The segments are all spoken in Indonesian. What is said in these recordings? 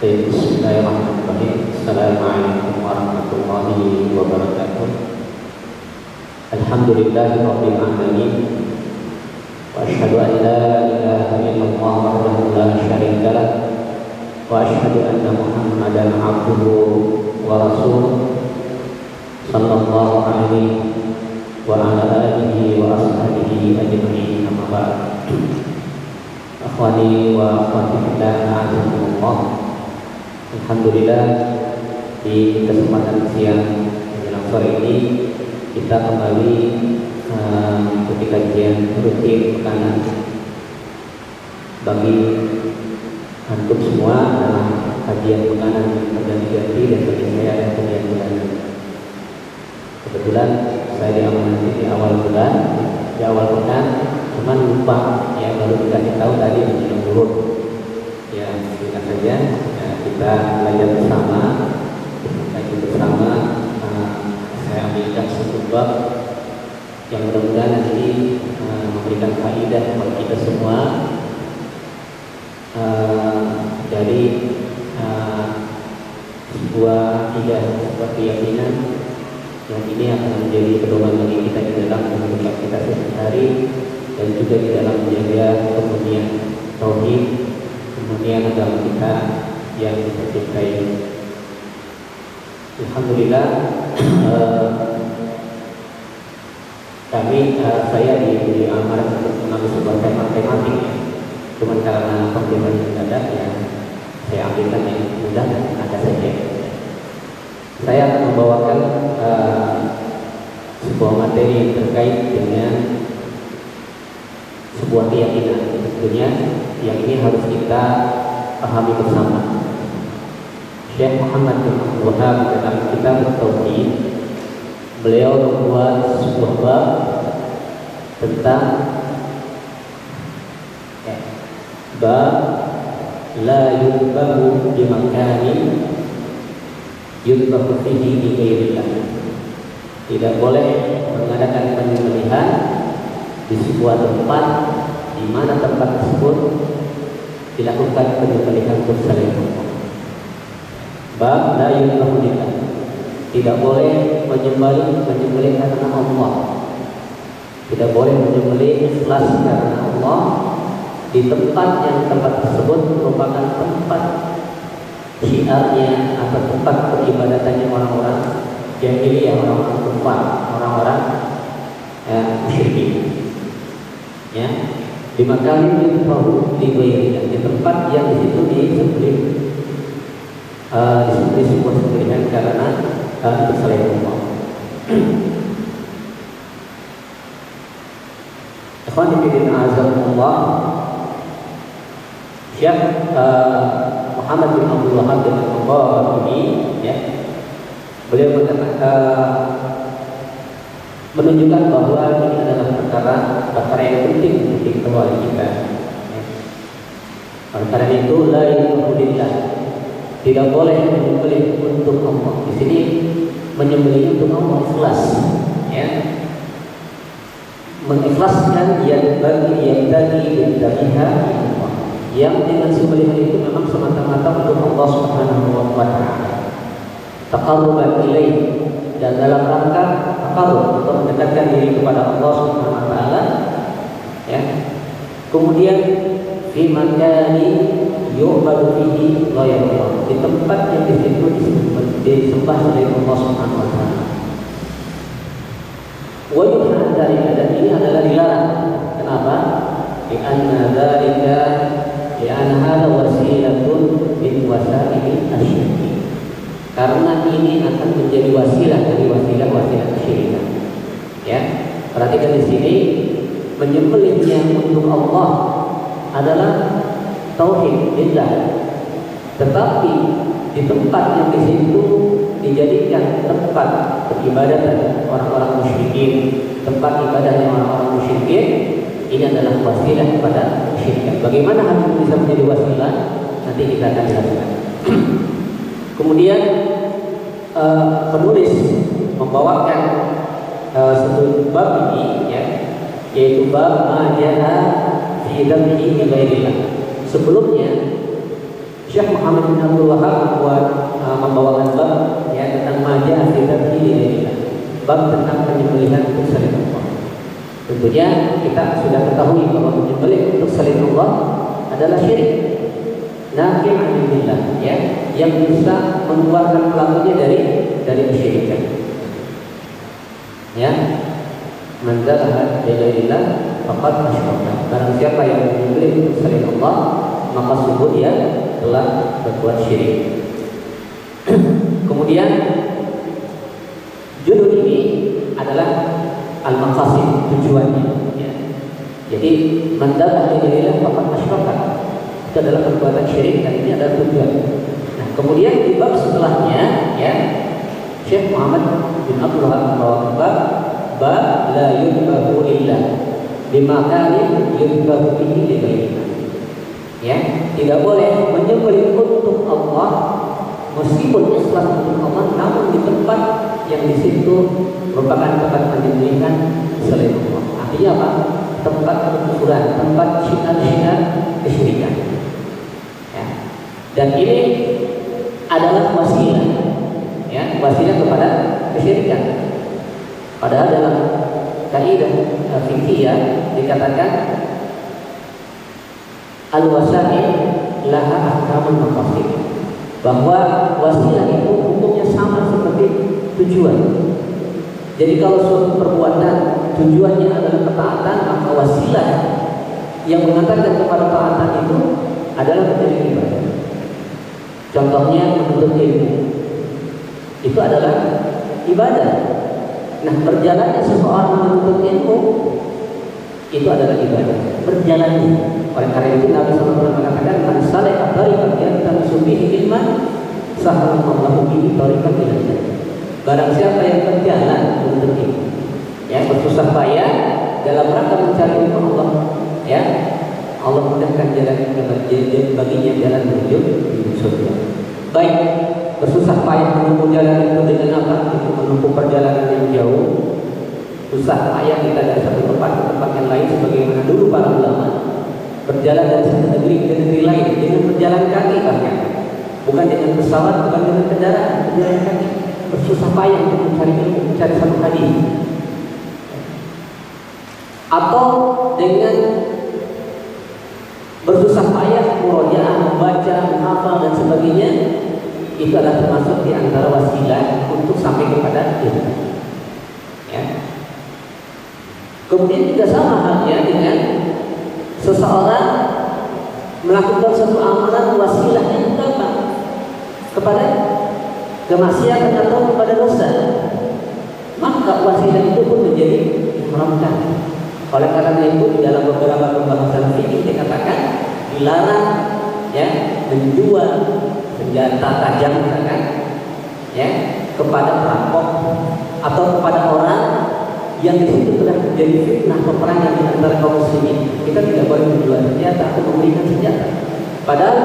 Bismillahirrahmanirrahim. Assalamualaikum warahmatullahi wabarakatuh. Alhamdulillahirabbil alamin. Wa asyhadu an la ilaha illallah wahdahu la syarika lah. Wa asyhadu anna Muhammadan abduhu wa rasuluh. Sallallahu alaihi wa ala alihi wa ashabihi ajma'in. Amma ba'd. Akhwani wa akhwati fillah, a'azakumullah. Alhamdulillah, di kesempatan siang menjelang sore ini kita kembali mengikuti kajian rutin pekanan. Bagi antum semua adalah kajian pekanan berganti-ganti, dan bagi saya adalah kajian bulanan. Kebetulan saya diamanati di awal bulan, di awal pekan, cuman lupa ya, baru dikasih tahu tadi menjelang turun. Ya, singkat saja. Kita belajar bersama, kaji bersama. Saya ambilkan satu bab yang mudah-mudahan nanti memberikan faedah kepada kita semua dari sebuah akidah, sebuah keyakinan yang ini akan menjadi pedoman bagi kita di dalam kehidupan kita sehari-hari, dan juga di dalam menjaga kemuliaan tauhid, kemuliaan agama kita yang kita cintai. Alhamdulillah, saya diberi amanah untuk mengambil sebuah tema tematik ya. Cuman karena pembimbingan yang mendadak ya, saya ambilkan yang mudah dan ada saja. Saya akan membawakan sebuah materi yang terkait dengan sebuah keyakinan. Tentunya yang ini harus kita pahami bersama. Syekh Muhammad bin Abdul Wahhab dalam kitab Tauhid, beliau membuat sebuah bab tentang bab la yudbahu di makanin yudbahu fihi di ghairillah. Tidak boleh mengadakan penyembelihan di sebuah tempat di mana tempat tersebut dilakukan penyembelihan untuk selain Allah. Bab la yudbahu lillah. Tidak boleh menyembelih karena Allah. Tidak boleh menyembelih ikhlas karena Allah di tempat yang tempat tersebut merupakan tempat syiarnya atau tempat peribadatannya orang-orang jahiliyah, orang-orang kufar, orang-orang musyrikin. Ya, di makan itu tahu di tempat yang di situ disembelih sebuah sembelihan karena selain Allah. Ikhwan fillah, a'azakumullah. Syekh Muhammad bin Abdul Wahhab bin Al-Mubarak ini ya, beliau menunjukkan bahwa ini adalah perkara yang penting untuk diketahui oleh kita. Oleh karena itu, la yudbahu lillah. Tidak boleh menyembelih untuk Allah. Di sini menyembelih untuk Allah ikhlas, ya. Mengikhlaskan yang bagi dan dariha Allah. Yang dengan sembelihan itu memang semata-mata untuk Allah Subhanahu wa taala. Taqarruban ilaih, dan dalam rangka taqarrub, untuk mendekatkan diri kepada Allah Subhanahu wa taala, ya. Kemudian fi makani yu'badu fihi ghairullah, di tempat yang di situ disembah selain Allah Subhanahu wa taala. Wa yunha dzalika, dan ini adalah dilarang. Kenapa? Li'anna dzalika li'anna hadha wasilatun min wasaili asyirki. Karena ini akan menjadi wasilah dari wasilah kesyirikan. Ya, perhatikan di sini, menyembelihnya untuk Allah adalah tauhid lillah, tetapi di tempat yang di situ dijadikan tempat peribadatan orang-orang musyrikin, tempat ibadahnya orang-orang musyrikin, ini adalah wasilah kepada kesyirikan. Bagaimana hal itu bisa menjadi wasilah? Nanti kita akan jelaskan. Kemudian penulis membawakan satu bab ini, ya, yaitu bab ma jaa fi dzamhi bi ghairillah. Sebelumnya Syekh Muhammad bin Abdul Wahab membawakan bab ya tentang majah fi bab tentang penyembelihan untuk selain Allah. Tentunya kita sudah ketahui bahwa menyembelih untuk selain Allah adalah syirik. Nafi' anillah ya, yang bisa mengeluarkan pelakunya dari kesyirikan. Ya. Man dzabha li ghairillah faqad asyraka. Barang siapa yang menyembelih untuk selain Allah, maka sungguh dia telah berbuat syirik. Kemudian judul ini adalah al-maqasid, tujuannya ya. Jadi man dzabha li ghairillah faqad asyraka, itu adalah perbuatan syirik dan ini adalah tujuan. Nah, kemudian di bab setelahnya ya, Syekh Muhammad bin Abdul Wahab membawakan bab la yudbahu illah bimakanin yudbahu bihi li ghairillah. Ya, tidak boleh menyembelih untuk Allah meskipun ikhlas untuk Allah, namun di tempat yang di situ merupakan tempat penyembelihan selain Allah. Artinya apa? Tempat kekufuran, tempat syiar-syiar kesyirikan. Ya. Dan ini adalah wasilah, ya, wasilah kepada kesyirikan. Padahal dalam kaidah fikih dikatakan al-wasail laha ahkamul maqasid, bahwa wasilah itu hukumnya sama seperti tujuan. Jadi kalau suatu perbuatan tujuannya adalah ketaatan, maka wasilah yang mengantarkan kepada ketaatan itu adalah menjadi ibadah. Contohnya menuntut ilmu, itu adalah ibadah. Nah, berjalannya seseorang menuntut ilmu itu adalah ibadah. Berjalannya. Oleh karena itu Nabi SAW mengatakan, "Man salaka tariqan yaltamisu bihi ilman, sahalallahu bihi tariqan ila jannah." Barang siapa yang berjalan menuntut ilmu, ya, bersusah payah dalam rangka mencari ilmu Allah, ya, Allah mudahkan jalan baginya jalan menuju surga. Baik, bersusah payah menempuh jalan itu dengan apa? Itu menempuh perjalanan yang jauh. Susah payah kita dari satu tempat ke tempat yang lain, sebagaimana dulu para ulama berjalan dari satu negeri ke negeri lain dengan berjalan kaki, bahkan bukan dengan pesawat, bukan dengan kendaraan, berjalan kaki. Bersusah payah untuk mencari ilmu, mencari satu hadis, atau dengan bersusah payah murojaah, membaca, menghafal dan sebagainya. Itu adalah termasuk di antara wasilah untuk sampai kepada ilmu. Ya. Kemudian juga sama halnya dengan seseorang melakukan suatu amalan, wasilahnya itu apa? Kepada kemaksiatan atau kepada dosa, maka wasilah itu pun menjadi diharamkan. Oleh karena itu di dalam beberapa pembahasan fikih dikatakan dilarang ya menjual senjata tajam misalkan ya kepada perampok atau kepada orang yang di situ telah terjadi fitnah peperangan di antara kaum muslimin. Kita tidak boleh menjual senjata atau memberikan senjata. Padahal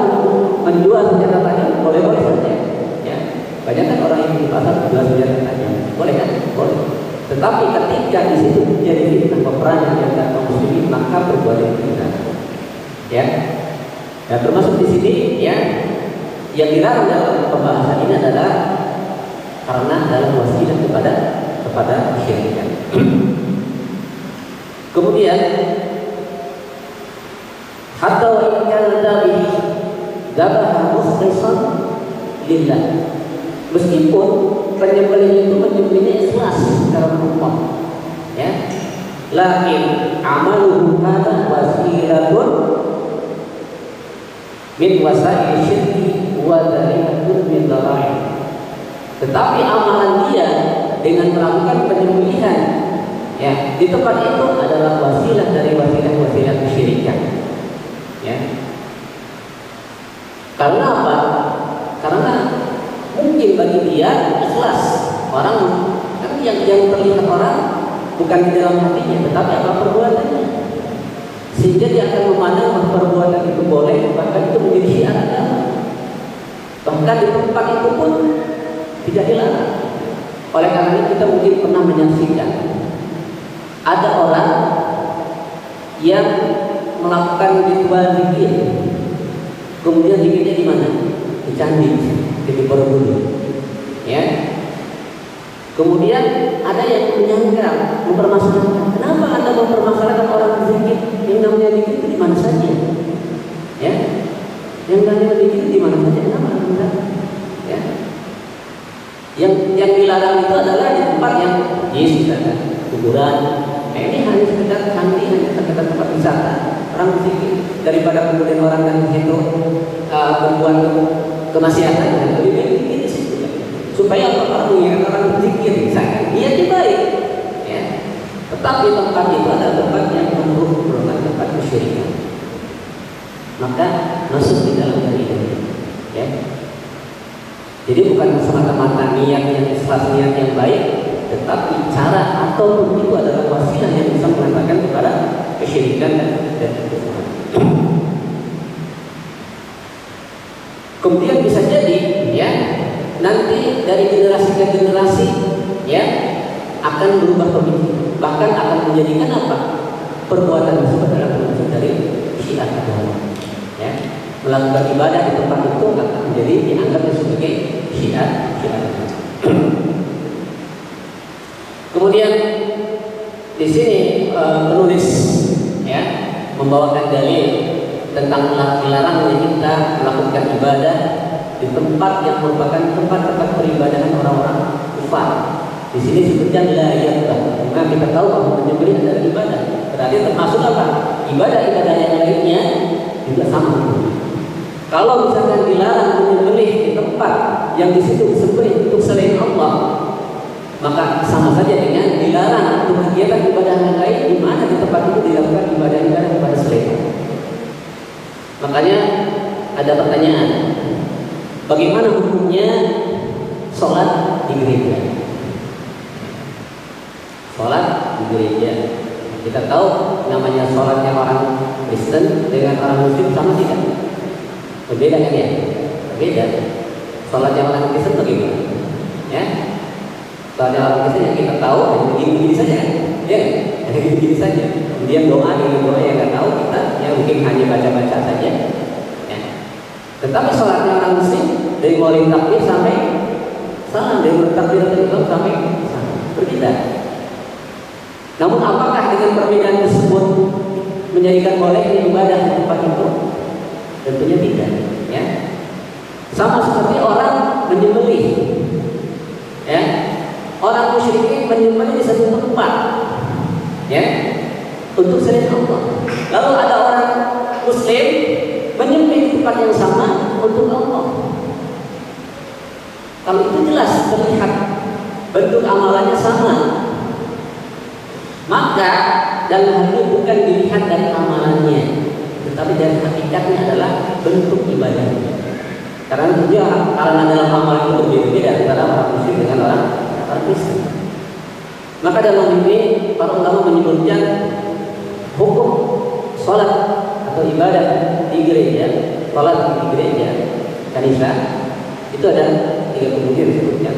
menjual senjata tajam boleh-boleh saja. Ya. Banyak kan orang yang di pasar menjual senjata tajam, boleh kan? Boleh. Tetapi ketika di situ terjadi fitnah peperangan di antara kaum muslimin, maka perbuatan itu tidak. Ya. Dan termasuk di sini ya yang dilarang dalam pembahasan ini adalah karena dalam wasilah kepada kesyirikan. Kemudian hatta wa in kana dhabihi dzabaha mukhlishan lillah, meskipun penyembelih itu menyembelihnya ikhlas karena Allah, ya, lakin amaluhu hadza wasilatun min wasail syirki wa dalilatun min dhara'i. Tetapi amalan dia dengan melakukan penyembelihan ya di tempat itu adalah wasilah dari wasilah-wasilah kesyirikan. Ya. Karena apa? Karena mungkin bagi dia ikhlas. Orang kan yang terlihat orang bukan di dalam hatinya, tetapi apa perbuatannya. Sehingga dia akan memandang bahwa perbuatan itu boleh, bahkan itu menjadi syiar agama. Bahkan di tempat itu pun tidak dilarang. Oleh karena itu kita mungkin pernah menyaksikan ada orang yang melakukan ritual zikir, kemudian bikinnya di mana? Di candi, di Borobudur. Ya. Kemudian ada yang menyangka, mempermasalahkan, kenapa Anda mempermasalahkan orang berzikir? Yang namanya zikir itu di mana saja? Ya. Yang namanya zikir di mana saja? Kenapa Anda? Ya. Yang dilarang itu adalah di tempat yang misalkan kuburan. Ini hanya sekedar candi, hanya sekedar tempat wisata. Orang berzikir daripada kemudian orang yang di situ berbuat kemaksiatan, lebih baik di situ. Supaya orang mengingat orang berzikir, misalkan niatnya baik, ya. Tetapi tempat itu adalah tempat yang merupakan tempat kesyirikan, maka masuk di dalam hal ini, ya. Jadi bukan semata-mata niat yang ikhlas, niat yang baik, tetapi cara atau itu adalah wasilah yang bisa mengantarkan kepada kesyirikan dan kekufuran. Kemudian bisa jadi, ya, nanti dari generasi ke generasi, ya, akan berubah pemikiran, bahkan akan menjadikan apa? Perbuatan tersebut adalah bentuk dari syiar agama, ya. Melakukan ibadah di tempat itu akan menjadi dianggap sebagai syiar agama. Kemudian di sini penulis, ya, membawakan dalil tentang dilarangnya kita melakukan ibadah di tempat yang merupakan tempat-tempat peribadahan orang-orang kufar. Di sini sebutkan la yaqbal. Nah, kita tahu bahwa menyembelih adalah ibadah. Berarti termasuk apa? Ibadah-ibadah yang lainnya juga sama. Kalau misalkan dilarang menyembelih di tempat yang di situ disembelih untuk selain Allah, maka sama saja dengan dilarang untuk kegiatan ibadah yang lain di mana di tempat itu dilakukan ibadah-ibadah kepada selain Allah. Makanya ada pertanyaan, bagaimana hukumnya sholat di gereja? Sholat di gereja, kita tahu namanya sholatnya orang Kristen dengan orang Muslim sama tidak? Berbeda kan ya? Berbeda. Sholatnya orang Kristen bagaimana? Ya, sholatnya orang Kristen yang kita tahu begini-begini saja, ya, begini-begini saja. Kemudian doa dengan doa yang nggak tahu kita, ya mungkin hanya baca-baca saja. Ya. Tetapi sholatnya orang Muslim dari mulai takbir sampai salam, dari mulai takbir sampai salam, berbeda. Namun apakah dengan perbedaan tersebut menjadikan bolehnya ibadah di tempat itu? Tentunya tidak, ya. Sama seperti orang menyembelih, ya. Orang musyrikin menyembelih di satu tempat, ya, untuk selain Allah. Lalu ada orang Muslim menyembelih di tempat yang sama untuk Allah. Kalau itu jelas terlihat bentuk amalannya sama, maka dalam hal ini bukan dilihat dari amalannya, tetapi dari hakikatnya adalah bentuk ibadahnya. Karena dalam amalan itu berbeda antara orang Muslim dengan orang Kristen. Maka dalam ini para ulama menyebutkan hukum sholat atau ibadah di gereja, sholat di gereja, kanisa, itu ada 3 kemudian disebutkan.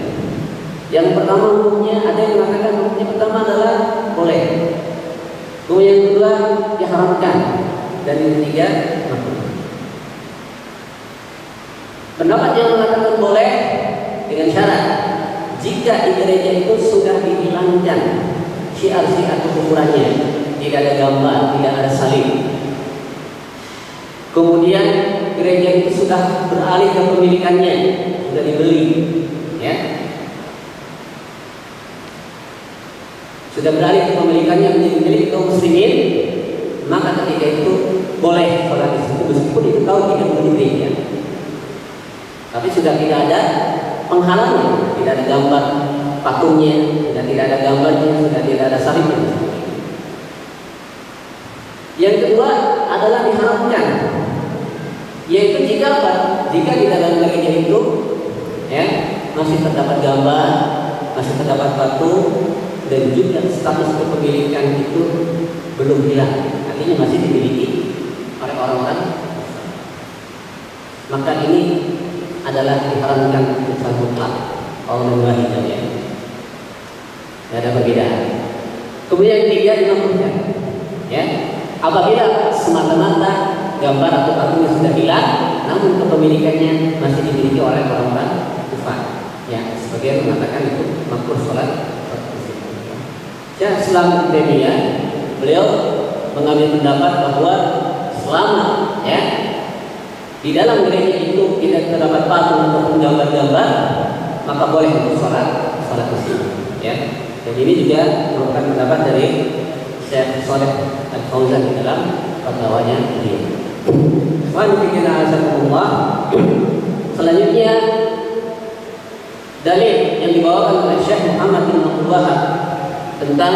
Yang pertama hukumnya, ada yang mengatakan hukumnya pertama adalah boleh. Kemudian yang kedua diharamkan, dan yang ketiga makruh. Pendapat yang mengatakan boleh dengan syarat jika di gereja itu sudah dihilangkan syiar-syiar kekufurannya, tidak ada gambar, tidak ada salib. Kemudian gereja itu sudah beralih ke pemilikannya, sudah dibeli, ya. Sudah beralih ke pemilikannya menjadi milik kaum muslimin, maka ketika itu boleh sholat di situ meskipun itu tahu tidak menjadi gereja. Tapi sudah tidak ada penghalangnya, tidak ada gambar patungnya, sudah tidak ada gambarnya, sudah tidak ada salibnya. Yang kedua adalah diharamkan, yaitu jika apa? Jika di dalam gereja itu, ya, masih terdapat gambar, masih terdapat patung, dan juga status kepemilikan itu belum hilang, artinya masih dimiliki oleh orang-orang, maka ini adalah diharamkan secara mutlak. Allah mengahinya, tidak ada perbedaan. Kemudian yang ketiga dimakruhkan, ya, apabila semata-mata gambar atau patungnya sudah hilang, namun namun kepemilikannya masih dimiliki oleh orang-orang kufar. Ya, sebagian mengatakan itu makruh sholat. Syekh Islam Taimiyah beliau mengambil pendapat bahwa selama ya di dalam gereja itu tidak terdapat patung ataupun gambar-gambar, maka boleh untuk sholat di sini. Ya, dan ini juga merupakan pendapat dari Syekh Shalih Al-Fauzan di dalam fatwanya beliau. Selanjutnya dalil yang dibawakan oleh Syekh Muhammad bin Abdul Wahab tentang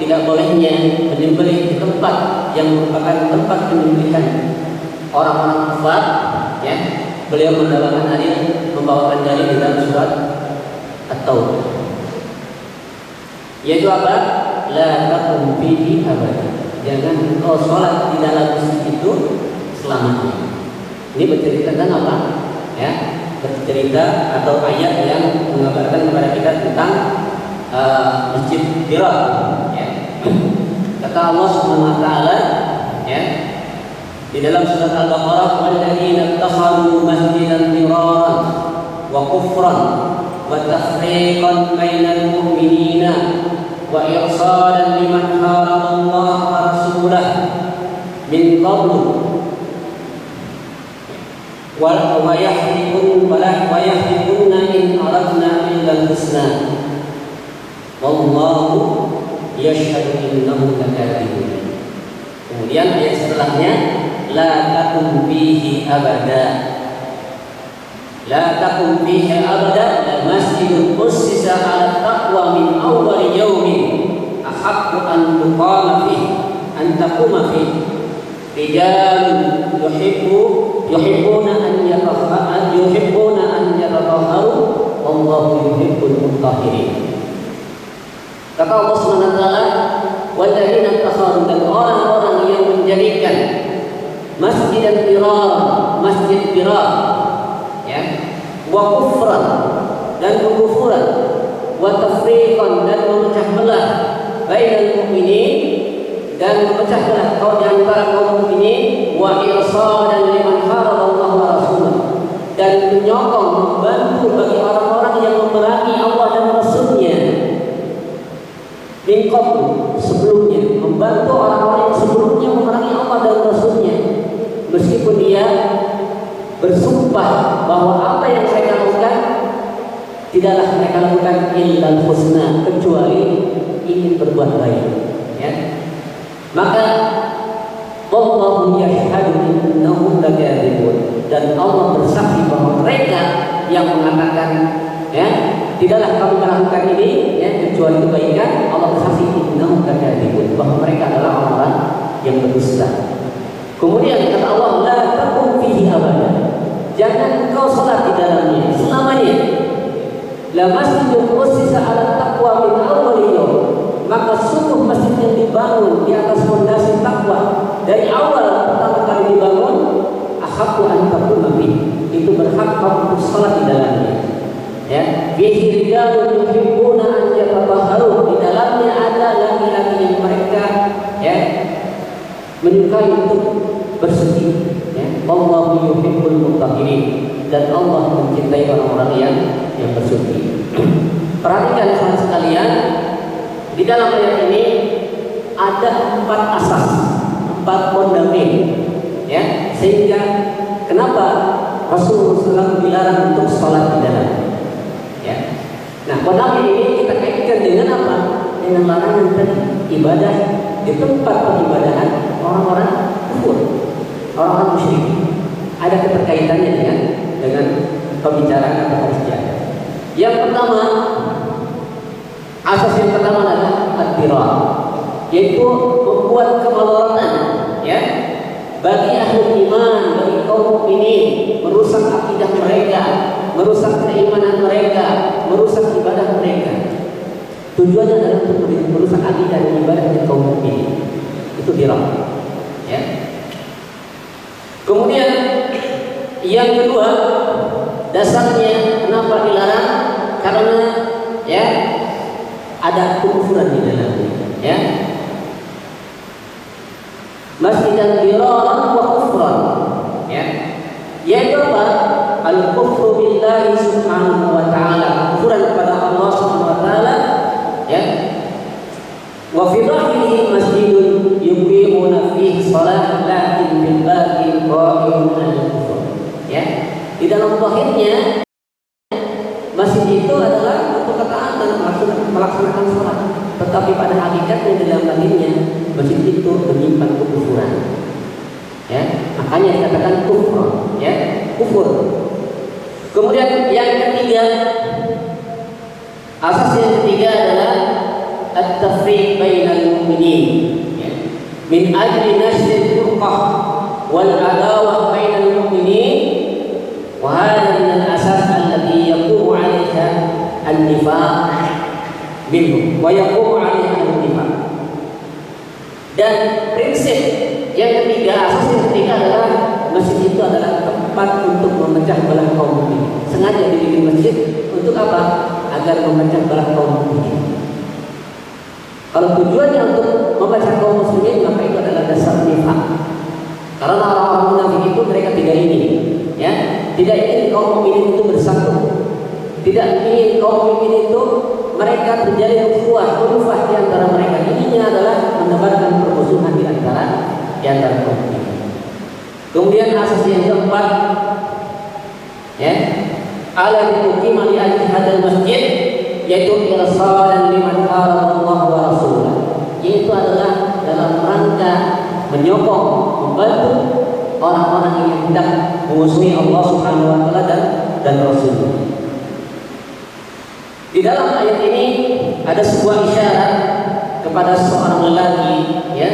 tidak bolehnya menyembelih di tempat yang merupakan tempat penyembelihan orang-orang kafir, ya. Beliau membawakan dalil di dalam surat At-Taubah. Yaitu apa? La taqum fihi abada. Jangan engkau sholat di dalam masjid itu selamanya. Ini bercerita tentang apa? Ya, bercerita atau ayat yang mengabarkan kepada kita tentang masjid Dirar. Ya. Kata Allah Subhanahu wa taala, ya, di dalam surat Al-Baqarah, walladzina ittakhadhu masjidan diraran wa kufran wa tafriqan bainal mu'minina wa irsadan liman harama Allah wa rasulahu min qablu wa yahlikunna in aradna illa al-husna wallahu yashhadu innahum lakadzibun. Kemudian ayat setelahnya, la takum fihi abada. La takum fihi abada, la masjidun ussisa 'ala taqwa min awwal yawmin ahaqqu an tuqama fihi an taquma fihi. Rijalun yuhibbuna an yatatahharu wallahu yuhibbul mutahhirin. Kata Allah SWT, walladzina ittakhadhu, dan orang-orang yang menjadikan masjid dirar, ya, wa kufran, dan kekufuran, wa tafriqan, dan memecah belah bainal mu'minin, dan memecah belah di antara kaum mukminin, wa irsadan liman harama Allah wa rasulahu, dan menyokong, membantu bagi orang-orang yang memerangi Allah dan Rasulnya. Min qablu, sebelumnya, membantu orang-orang yang sebelumnya memerangi Allah dan Rasulnya, meskipun dia bersumpah bahwa apa yang mereka lakukan tidaklah mereka lakukan illal husna, kecuali ingin berbuat baik, ya. Maka wallahu yashhadu innahum lakadzibun, dan Allah bersaksi bahwa mereka yang mengatakan, ya, tidaklah kamu melakukan ini, ya, kecuali kebaikan, Allah bersaksi innahum lakadzibun, bahwa mereka adalah orang-orang yang berdusta. Kemudian kata Allah, la taqum fihi abada, jangan engkau salat di dalamnya selamanya. La masjidun ussisa 'ala taqwa min awwal yawm, maka sungguh masjid yang dibangun di atas fondasi takwa dari awal pertama kali dibangun, ahaqqu an taquma fihi, itu berhak kamu untuk salat di dalamnya. Ya, fihi rijalun yuhibbuna an yatatahharu, di dalamnya ada laki-laki yang mereka, ya, menyukai untuk bersuci, ya. Wallahu yuhibbul mutahhirin, dan Allah mencintai orang-orang yang bersuci. Perhatikan saudara sekalian, di dalam ayat ini ada 4 asas, 4 fondamen, ya, sehingga kenapa Rasulullah SAW dilarang untuk sholat di dalam. Ya. Nah, pada ini kita kaitkan dengan apa? Dengan larangan tadi, ibadah di tempat peribadahan orang-orang kufur, orang-orang musyrik. Ada keterkaitannya dengan pembicaraan atau persiapan. Yang pertama, asas yang pertama adalah ad-dirar, yaitu membuat kemalorotan, ya, bagi ahli iman, bagi kaum mukminin, merusak akidah mereka, merusak keimanan mereka, merusak ibadah mereka. Tujuannya adalah untuk merusak akidah dan ibadah dari kaum mukminin. Itu dirar, ya. Kemudian yang kedua, dasarnya kenapa dilarang? Karena, ya, ada kekufuran di dalamnya, ya. Masjidan diraran wa kufran, ya, yaitu al-kufru billahi subhanahu wa ta'ala, kufuran kepada Allah subhanahu wa ta'ala, ya. Wa fi dhahirihi masjidun yuqimuna fihi shalah lakin fil batin qa'imun al-kufr. Ya. Di dalam zahirnya masjid itu adalah untuk ketaatan, melaksanakan salat, tetapi pada hakikatnya dalam batinnya masjid itu menyimpan kekufuran. Ya, makanya dikatakan kufur, ya, kufur. Kemudian yang ketiga, asas yang ketiga adalah at-tafriq bainal mu'minin, ya, min ajli nashr al-furqah wal adawah bainal mu'minin, wa hadha min al-asas alladhi yaqumu 'alayha an-nifaq minhum wa yaqumu 'alayha an-nifaq. Dan prinsip yang ketiga, asas yang ketiga adalah masjid itu adalah tempat untuk memecah belah kaum mukminin. Sengaja dibikin masjid untuk apa? Agar memecah belah kaum mukminin. Kalau tujuannya untuk memecah kaum muslimin, maka itu adalah dasar nifaq. Karena orang-orang munafik itu mereka tidak ingin, ya, tidak ingin kaum mukminin itu bersatu, tidak ingin kaum mukminin itu mereka terjadi ukhuwah di antara mereka. Ininya adalah menebarkan permusuhan di antara kaum mukminin. Kemudian asas yang keempat, ya, ala tuqima li ajli hadzal masjid, yaitu irsalan liman harama Allah wa rasulah. Yaitu adalah dalam rangka menyokong, membantu orang-orang yang hendak memusuhi Allah Subhanahu wa taala dan Rasul. Di dalam ayat ini ada sebuah isyarat kepada seorang lelaki, ya,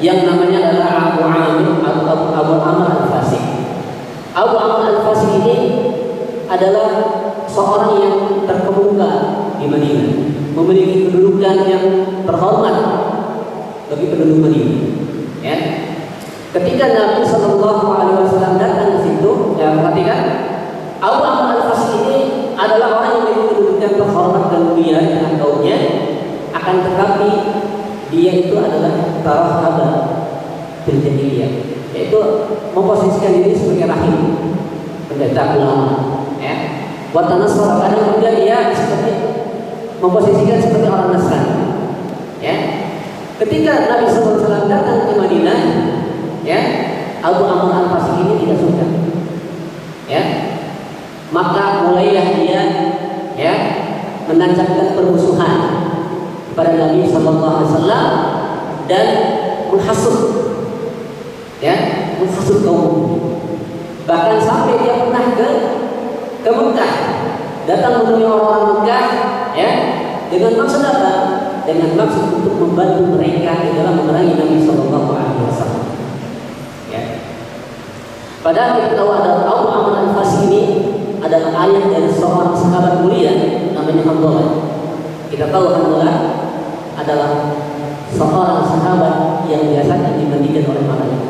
yang namanya adalah Abu Amir atau Abu Amr al-Fasih. Abu Amr al-Fasih ini adalah seorang yang terkemuka di Madinah, memiliki kedudukan yang terhormat bagi penduduk Madinah. Ya. Ketika Nabi Shallallahu Alaihi Wasallam datang ke situ, ya, perhatikan, Abu Amr al-Fasih ini adalah orang yang memiliki kedudukan terhormat dan mulia dengan kaumnya. Akan tetapi dia itu adalah tarahaba fil jahiliyah, yaitu memposisikan diri sebagai rahim, pendeta ulama, ya. Wa tanassara, kadang juga dia seperti memposisikan seperti orang Nasrani, ya. Ketika Nabi SAW datang ke Madinah, ya, Abu Amr al-Fasih ini tidak suka, ya. Maka mulailah dia, ya, menancapkan permusuhan kepada Nabi SAW dan menghasut, ya, menghasut kaum. Bahkan sampai dia pernah ke Mekah, datang menemui orang-orang Mekah, ya, dengan maksud apa? Dengan maksud untuk membantu mereka di dalam memerangi Nabi SAW. Ya. Padahal kita tahu ada Abu Amr al-Fasih ini adalah ayah dari seorang sahabat mulia namanya Hamdalah. Kita tahu Hamdalah adalah seorang sahabat yang biasanya dimandikan oleh malaikat,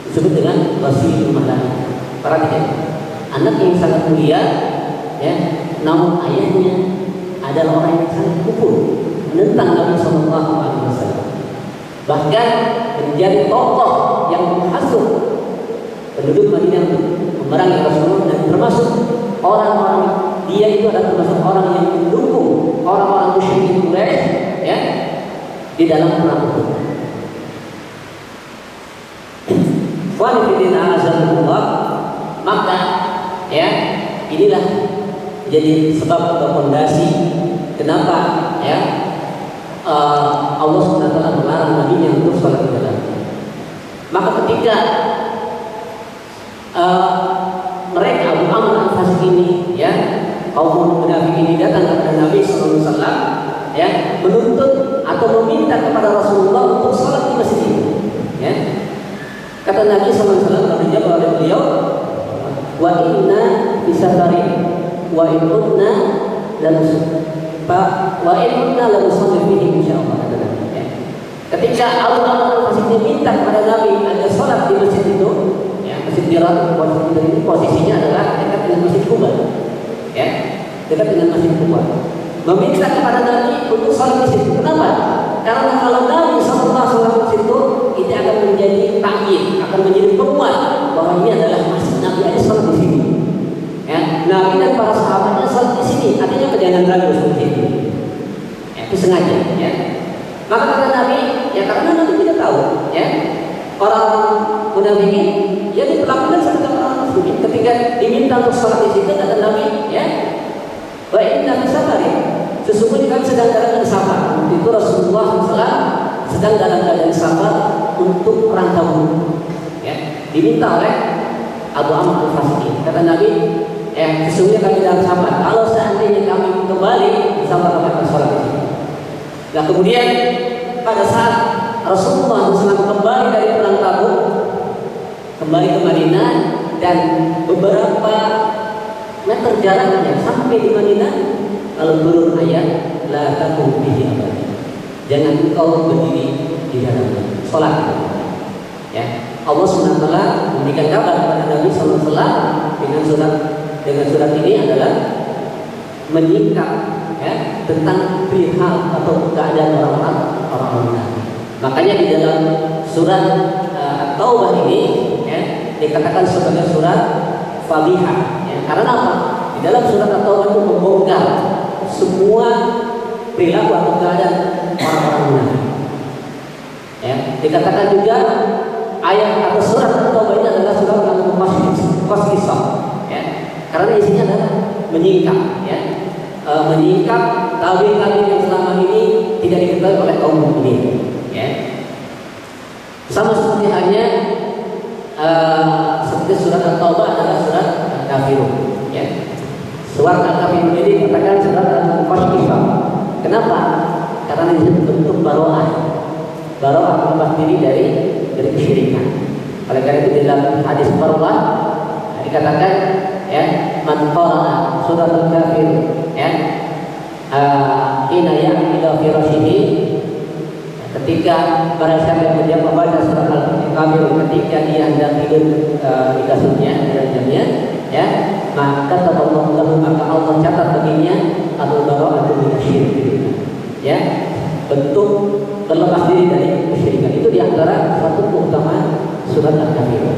disebut dengan Rasulul Malaikat. Perhatikan, anak yang sangat mulia, ya, namun ayahnya adalah orang yang sangat kufur menentang Nabi Sallallahu Alaihi Wasallam. Bahkan menjadi tokoh yang menghasut penduduk Madinah untuk memerangi Rasulullah, dan termasuk orang-orang, dia itu adalah termasuk orang yang mendukung orang-orang musyrikin Quraisy, ya, di dalam perang Uhud. Wanifidina azalullah, maka, ya, inilah jadi sebab atau fondasi kenapa, ya, Allah SWT melarang Nabi-Nya untuk sholat di dalam. Maka ketika mereka Abu Amr al-Fasih ini, ya, kaum munafik ini datang kepada Nabi SAW, ya, menuntut atau meminta kepada Rasulullah untuk sholat di masjid ini, ya. Kata Nabi SAW, dijawab oleh beliau, wa inna bisafarin wa inna wa inna lanusalli fihi insyaallah, kata Nabi, ya. Ketika Abu Amr al-Fasih diminta kepada Nabi agar sholat di masjid itu, ya, Masjid Dirar, posisinya adalah dekat dengan Masjid Kuba, ya, dekat dengan Masjid Kuba. Meminta kepada Nabi untuk sholat di situ. Kenapa? Karena kalau Nabi SAW di situ, itu akan menjadi ta'yid, akan menjadi penguat bahwa ini adalah masjid Nabi, ada sholat di sini. Maka kata Nabi, ya karena Nabi tidak tahu, ya orang munafikin, ya diperlakukan seperti orang muslimin. Ketika diminta untuk sholat di situ, kata Nabi, ya, wa inna bisafari, sesungguhnya kami sedang dalam keadaan sabar. Itu Rasulullah SAW sedang dalam keadaan sabar untuk perang Tabuk. Ya, diminta oleh Abu Amr al-Fasiqi. Kata Nabi, sesungguhnya kami dalam sabar. Kalau seandainya kami kembali, sabar kami akan sholat di sini. Nah kemudian pada saat Rasulullah SAW kembali dari perang Tabuk, kembali ke Madinah, dan beberapa meter jaraknya sampai di Madinah, lalu turun ayat la taqum bihi abada. Jangan engkau berdiri di dalamnya, salat. Ya, Allah SWT memberikan kabar kepada Nabi SAW dengan surat ini adalah menyingkap, ya, tentang perihal atau keadaan orang-orang munafik. Makanya di dalam surat At-Taubah ini, ya, dikatakan sebagai surat Fadhihah. Ya, karena apa? Di dalam surat At-Taubah itu membongkar semua perilaku atau keadaan orang-orang munafik. Ya, dikatakan juga ayat atau surat At-Taubah ini adalah surat Al-Qasas. Ya, karena isinya adalah menyingkap, ya, menyingkap tabi-tabi yang selama ini tidak diketahui oleh kaum mukminin. Ya, sama seperti halnya seperti surat At-Taubah adalah surat Al-Kafirun. Ya, surat Al-Kafirun ini dikatakan surat Al-Qasas. Kenapa? Karena ini bentuk baroah melepas diri dari kesyirikan. Oleh karena itu dalam hadis baroah dikatakan, ya, man qara'a surat Al-Kafir, ya, ina ya'ila fi rasyihi, ketika barang siapa yang membaca surat Al-Kafir ketika dia hendak tidur di kasurnya, di ranjangnya, ya, maka Allah catat baginya al-bara'atu minasyirik, ya, bentuk berlepas diri dari kesyirikan. Itu diantara satu keutamaan surat Al-Kafirun.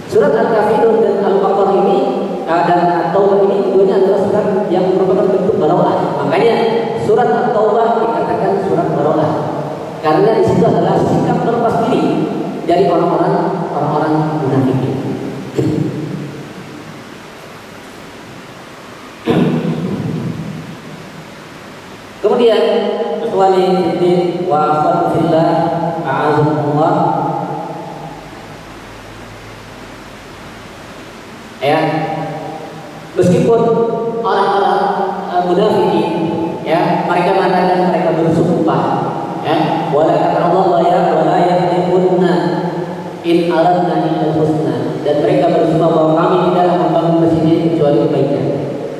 Surat Al-Kafirun dan Al-Baqarah ini dan At-Taubah ini duanya adalah surat yang merupakan bentuk baroah. Makanya surat At-Taubah dikatakan surat baroah karena di situ adalah sikap berlepas diri dari orang-orang munafik. Kemudian ikhwani fiddin wa akhwati fillah, a'azakumullah, ya, meskipun orang-orang munafikin, ya, mereka mengatakan mereka bersumpah, ya, wala kata Allah wala yahlifunna in aradna illa husna, dan mereka bersumpah bahwa kami tidak membangun masjid ini kecuali kebaikan.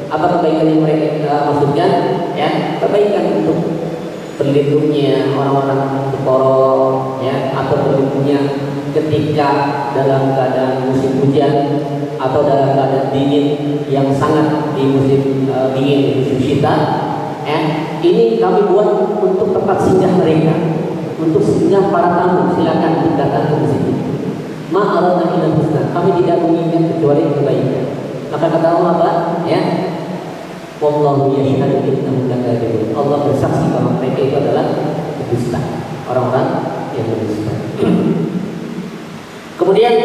Apa kebaikan yang mereka maksudkan? Ya, kebaikan untuk berlindungnya orang-orang fuqara, ya, atau berlindungnya ketika dalam keadaan musim hujan atau dalam keadaan dingin yang sangat di musim dingin, di musim syita, ya, ini kami buat untuk tempat singgah mereka, untuk singgah para tamu. Silakan datang ke sini. Ma'aradna illa husna, kami tidak menginginkan kecuali kebaikan. Maka kata Allah apa? Ya, wallahu yashhadu innahum lakadzibun. Allah bersaksi bahwa mereka itu adalah pendusta, orang-orang yang berdusta. Kemudian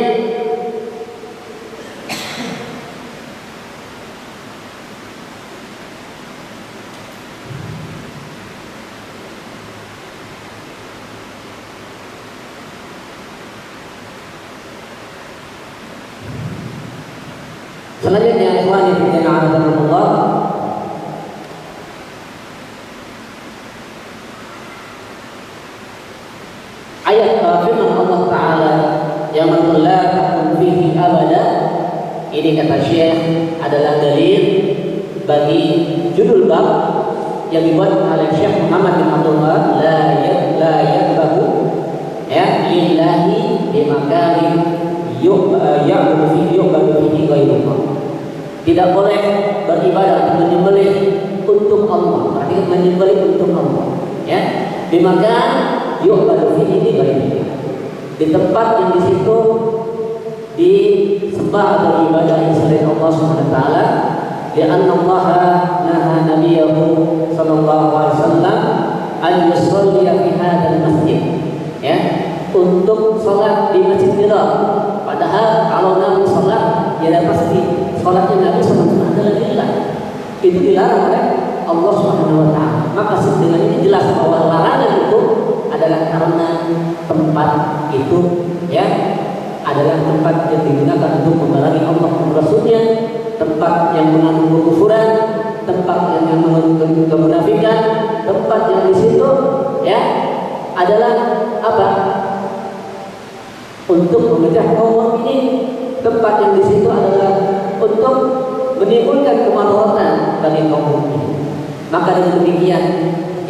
selanjutnya, ikhwani fillah a'azakumullah, ayat firman Allah Ta'ala yang la taqum fihi abada, ini kata Syekh adalah dalil bagi judul bab yang dibuat oleh Syekh Muhammad bin Abdullah, la yaqbahu, ya, lillahi bimakari ya'budu fihi yu'badu fihi ghairullah. Tidak boleh beribadah atau menyembelih untuk Allah. Artinya menyembelih untuk Allah, ya, bimakari yu'badu fihi ghairullah, di tempat yang di situ disembah atau ibadah selain Allah Subhanahu wa taala. Li'anna Allah naha nabiyahu sallallahu alaihi wasallam an yusalli fi hadzal masjid, ya, untuk sholat di Masjid Dirar. Padahal kalau Nabi sholat, ya pasti sholatnya Nabi SAW adalah lillah. Itu dilarang oleh Allah Subhanahu wa taala. Maka dengan ini jelas bahwa larangan itu adalah karena tempat itu, ya, adalah tempat yang digunakan untuk membalangi Allah dan Rasulnya, tempat yang mengandung kekufuran, tempat yang mengandung kemunafikan, tempat yang di situ, ya, adalah apa? Untuk memecah kaum mukminin. Tempat yang di situ adalah untuk menimbulkan kemadaratan bagi kaum mukminin. Maka dengan demikian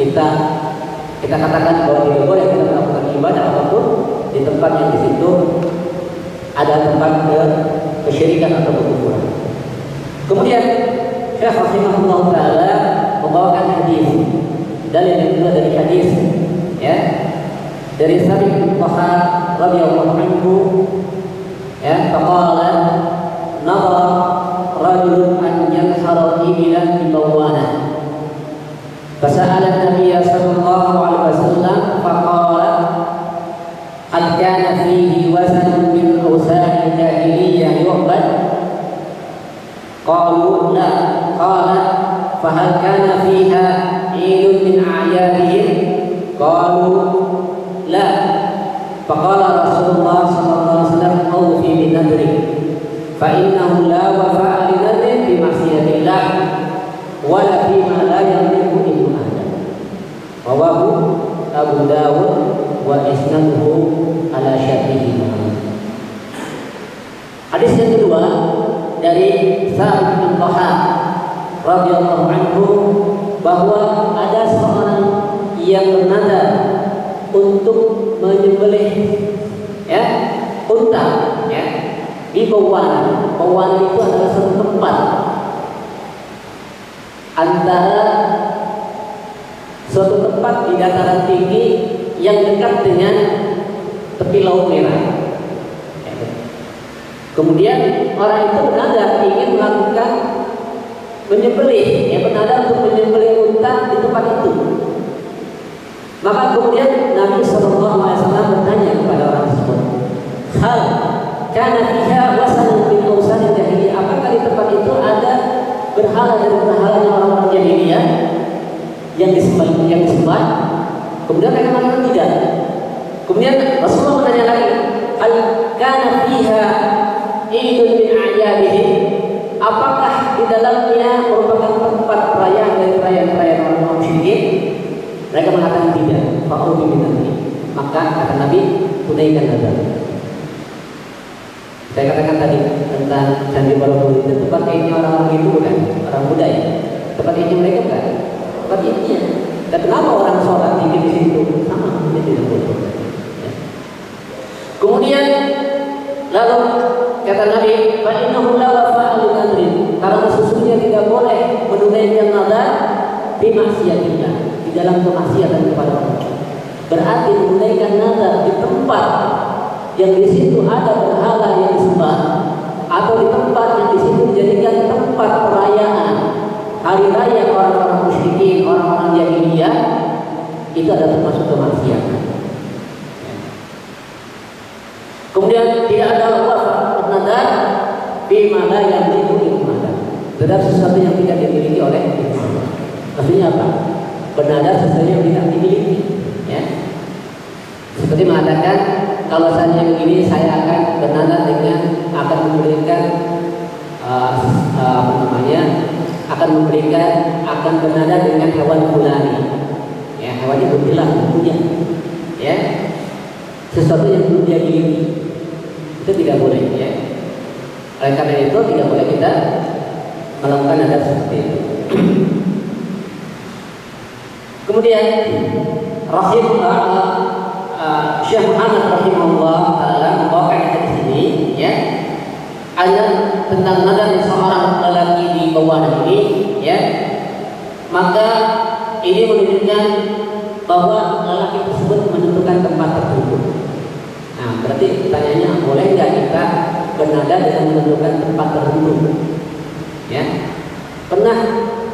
kita katakan bahwa tidak boleh kita melakukan ibadah apapun di tempat yang di situ ada tempat kesyirikan atau kekufuran. Kemudian Syekh rahimahullah taala membawakan hadis, dalil yang kedua dari hadis, ya, dari Sa'id bin Talha radhiyallahu anhu, ya, faqala nadara rajulun an yanhara ibilan bi bawana fasa'ala an-nabiy sallallahu alaihi wasallam faqala hal kana fihi wazn min awsan jahiliyah yu'bad qalu la qala fahal kana fiha idun min a'yadihim qalu la faqala Rasulullah sallallahu alaihi wasallam awfi bin nadri fa innahu la wafa'a li nadri bi ma'siyatillah wala fi ma la yamliku ibnu adam. Rawahu Abu Dawud wa isnaduhu ala syartihi. Hadis yang kedua dari Sa'id bin Talha radhiyallahu anhu bahwa ada seorang yang bernadar untuk menyembelih, ya, unta, ya, di Bawana. Bawana itu adalah satu tempat antara suatu tempat di dataran tinggi yang dekat dengan tepi Laut Merah. Kemudian orang itu bernadar ingin melakukan menyembelih, ya, bernadar untuk menyembelih unta di tempat itu. Maka kemudian Nabi SAW bertanya kepada orang tersebut, hal kana fiha wasanun min awsan jahiliyah, apakah di tempat itu ada berhala dari berhalanya orang-orang jahiliyah yang disembah? Kemudian mereka mengatakan tidak. Kemudian Rasulullah bertanya lagi, hal kana fiha idun min a'yadihim, apakah di dalamnya merupakan tempat perayaan dari perayaan-perayaan orang musyrikin? Mereka mengatakan tidak. Fa'udhu minanti, maka kata Nabi, tunaikan nazar. Saya katakan tadi tentang Candi Borobudur itu tempat ini orang-orang itu bukan orang budaya. Tempat ini mereka bukan. Tempat ini. Dan kenapa orang sholat tinggi di situ? Sama, ini tidak boleh. Ya. Kemudian lalu kata Nabi, fa innahu la wafa'a li nadrin, karena sesungguhnya tidak boleh menunaikan nazar bi maksiatillah, di dalam kemaksiatan kepada Allah. Berarti menunaikan nazar di tempat yang di situ ada berhala yang disembah, atau di tempat yang di situ dijadikan tempat perayaan hari raya orang-orang musyrikin, orang-orang jahiliyah, itu adalah termasuk kemaksiatan. Kemudian tidak ada wafat nazar bima la yamliku ibnu adam, terhadap sesuatu yang tidak dimiliki oleh ibnu adam. Maksudnya apa? Bernadar sesuatu yang tidak dimiliki, ya. Seperti mengatakan, kalau saya begini saya akan bernadar dengan akan memberikan akan bernadar dengan hewan fulani, ya, hewannya belum jelas bentuknya, ya, sesuatu yang belum dia miliki, itu tidak boleh, ya. Oleh karena itu tidak boleh kita melakukan nadar seperti itu. Kemudian Syekh Muhammad rahimahullah taala membawakan hadis ini, ya, ayat tentang nadar seorang lelaki di bawah ini, ya. Maka ini menunjukkan bahwa lelaki tersebut menentukan tempat tertentu. Nah, berarti pertanyaannya, boleh nggak kita bernadar dengan menentukan tempat tertentu? Ya, pernah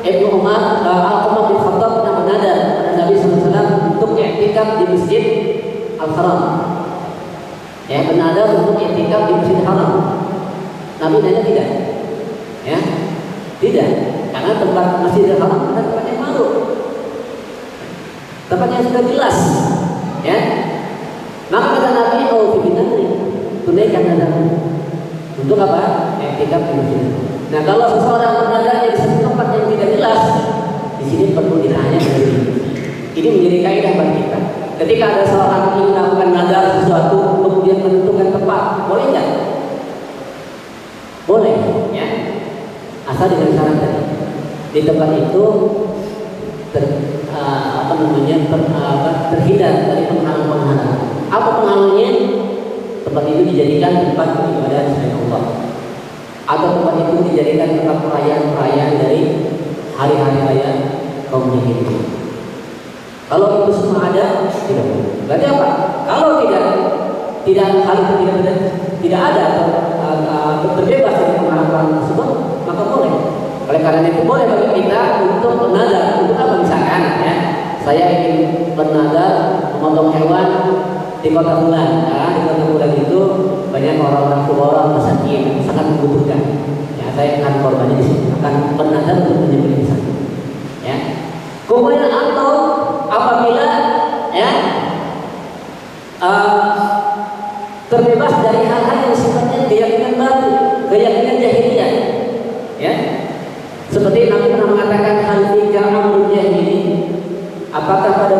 Ibnu Umar Al-Umar bin Khattab pernah bernadar pada Nabi SAW untuk i'tikaf di Masjid Al-Haram. Ya, bernadar untuk i'tikaf di Masjid Haram. Nabi nanya tidak. Ya, tidak. Karena tempat Masjidil Haram adalah tempat yang baru, tempat yang sudah jelas. Ya, maka kata Nabi, "Oh, binatri, tunaikan nadarmu." Untuk apa? I'tikaf di masjid. Nah, kalau seseorang bernadar di satu tempat yang tidak jelas, di sini perlu ditanya dulu. Ini menjadi kaidah bagi kita. Ketika ada seorang ingin melakukan nadar sesuatu, kemudian menentukan tempat, boleh nggak? Boleh, ya. Asal dengan syarat tadi. Di tempat itu terhindar dari penghalang-penghalang. Apa penghalangnya? Tempat itu dijadikan tempat beribadah selain Allah, atau tempat itu dijadikan tempat perayaan-perayaan dari hari-hari raya kaum muslimin. Kalau itu semua ada, tidak boleh. Berarti apa? Kalau hal itu tidak ada atau terbebas dari penghalang tersebut, maka boleh. Oleh karena itu boleh bagi kita untuk bernadar. Untuk apa? Misalkan ya, saya ingin bernadar memotong hewan di kota Bulan. Nah, di kota Bulan itu banyak orang-orang tua, orang miskin yang sangat membutuhkan. Ya, saya akan korbannya di sini, akan bernadar untuk menyembelih di sana. Ya. Kemudian atau apabila ya terbebas dari hal-hal yang sifatnya keyakinan baru, keyakinan jahiliyah. Ya. Seperti Nabi pernah mengatakan, hal fika amrul jahili, apakah pada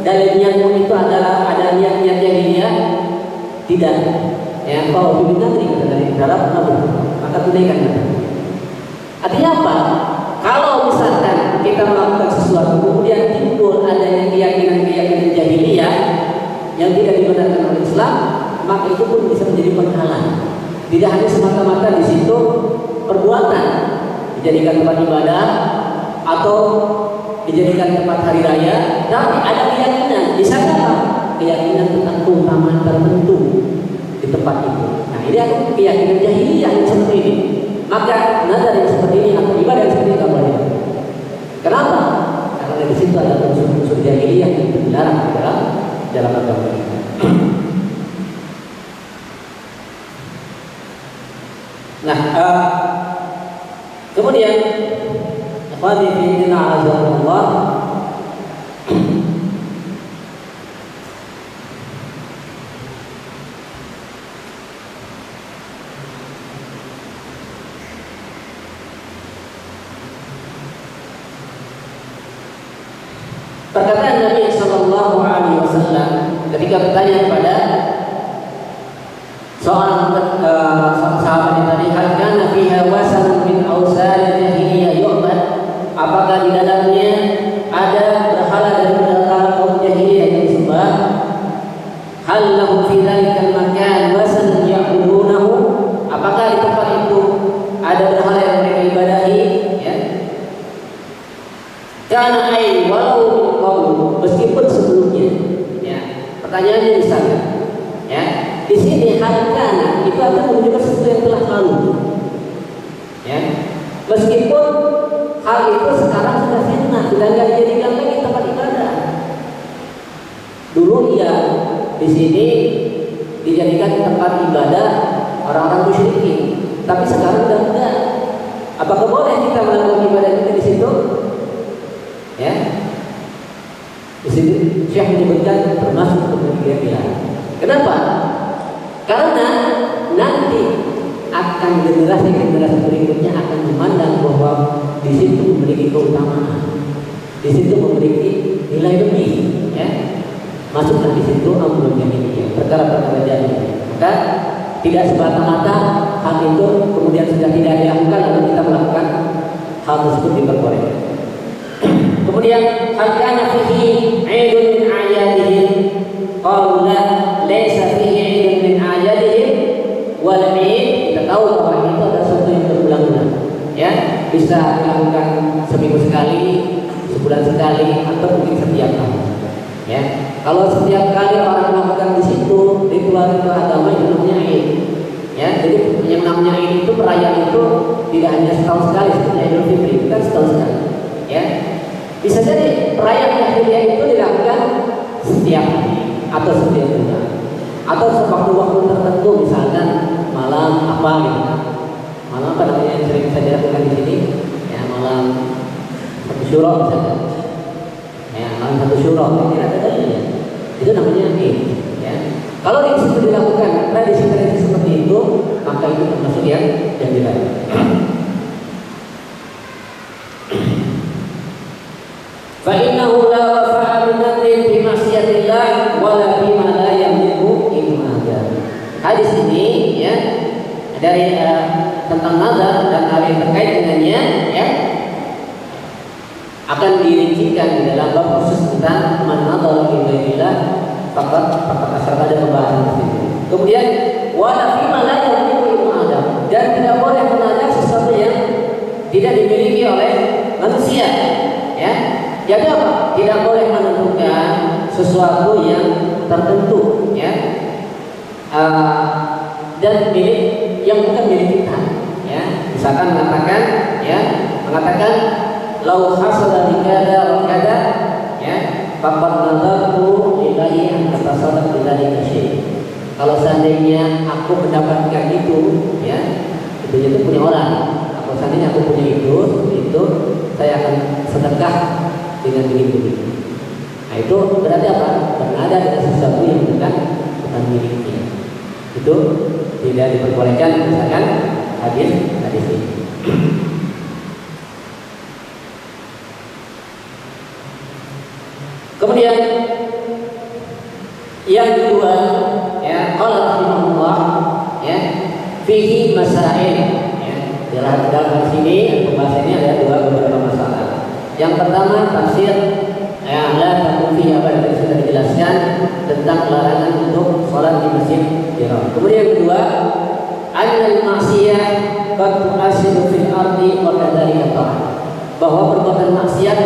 dalil niatmu itu adalah ada niat-niat jahiliyah? Tidak. Ya, kalau binatri kata dari dalam Nabi, maka tunaikan. Artinya apa? Kalau misalkan kita melakukan sesuatu kemudian timbul adanya keyakinan-keyakinan jahiliyah yang tidak dibenarkan oleh Islam, maka itu pun bisa menjadi penghalang. Tidak hanya semata-mata di situ perbuatan dijadikan tempat ibadah atau dijadikan tempat hari raya, tapi ada keyakinan di sana, keyakinan tentang keutamaan tertentu di tempat itu. Nah, ini adalah keyakinan jahiliyah yang seperti ini. Maka nazar yang seperti ini atau ibadah yang seperti ini tidak boleh. Kenapa? Karena di situ ada unsur-unsur jahiliyah yang dilarang dalam agama kita. Nah, kemudian ikhwani fillah azzakumullah, perkataan Nabi sallallahu alaihi wasallam ketika bertanya kepada seorang sahabat yang tadi, hal kana fiha wasan min awsan jahiliyah yu'bad, apakah di dalamnya ada berhala dari berhala kaum jahiliyah yang disembah? Hal lahu fi dzalikal makan wasan ya'budunahu, apakah di tempat itu ada berhala yang mereka ibadahi? Ya, kana ay walau qaum, meskipun sebelumnya. Ya, pertanyaannya di sana. Ya, di sini hal kana itu akan menunjukkan sesuatu yang telah lalu. Ya, meskipun hal itu sekarang sudah fitnah, sudah tidak dijadikan lagi tempat ibadah. Dulu ya di sini dijadikan tempat ibadah orang-orang musyrikin, tapi sekarang sudah tidak. Apakah boleh kita melakukan ibadah kita di situ? Ya, di sini Syekh menyebutkan termasuk kemudian. Kenapa? Karena nanti akan generasi-generasi berikutnya akan memandang bahwa di situ memiliki keutamaan, di situ memiliki nilai lebih. Ya, masuklah di situ amrul jahiliyah, perkara-perkara jahiliyah. Maka tidak semata-mata hal itu kemudian sudah tidak dilakukan lalu kita melakukan hal tersebut diperbolehkan. Kemudian hal kana fihi 'aidun min a'yadihim, qalu la laysa fihi 'aidun min a'yadihim wal 'aid, kita tahu bahwa itu adalah sesuatu yang berulang-ulang. Ya, bisa dilakukan seminggu sekali, sebulan sekali, atau mungkin setiap tahun. Ya, kalau setiap kali orang melakukan di situ ritual agama itu namanya 'aid. Ya, jadi yang namanya 'aid itu perayaan itu tidak hanya setahun sekali seperti Idul Fitri, itu kan setahun sekali. Ya, bisa jadi perayaan akhirnya itu dilakukan setiap hari atau setiap bulan atau sewaktu-waktu tertentu, misalkan malam apa gitu. Malam apa namanya yang sering saya lakukan di sini? Ya, malam satu syuro misalkan. Ya, malam satu syuro ini ada dalilnya. Itu namanya Id. Ya. Kalau di situ dilakukan tradisi-tradisi seperti itu, maka itu termasuk yang dilarang. Fa innahu la wafa'a min nadrin bi ma'siyatillah wa la bima la yamliku imada. Hadis ini ya dari tentang nazar dan hal yang terkait dengannya ya akan dirincikan di dalam bab khusus tentang man nazara bi ghairillah faqad asal ada pembahasan di situ. Kemudian wala bima la yamliku imada, dan tidak boleh menazar sesuatu yang tidak dimiliki oleh manusia ya. Jadi apa? Tidak boleh menentukan sesuatu yang tertentu, ya, dan milik yang bukan milik kita, ya. Misalkan mengatakan, lau hasala likada wa kada, ya, faqad nadartu ilahi an tatasarraf bidzalika syai'. Kalau seandainya aku mendapatkan itu, ya, itu punya orang. Kalau seandainya aku punya itu, saya akan sedekah dengan begitu. Nah itu berarti apa? Bernada dengan sesuatu yang bukan miliknya. Itu tidak diperbolehkan, misalkan hadis ini. Kemudian yang kedua, ya, qala rahimahullah, ya, fihi masail, ya. Dalam sini pembahasannya ada beberapa masalah. Yang pertama tafsir la takun fi abad, yang sudah dijelaskan tentang larangan untuk sholat di masjid Haram. Kemudian yang kedua, annal ma'siyah qad tu'asiru fil ardi wa kadzalika ta'at, bahwa perbuatan maksiat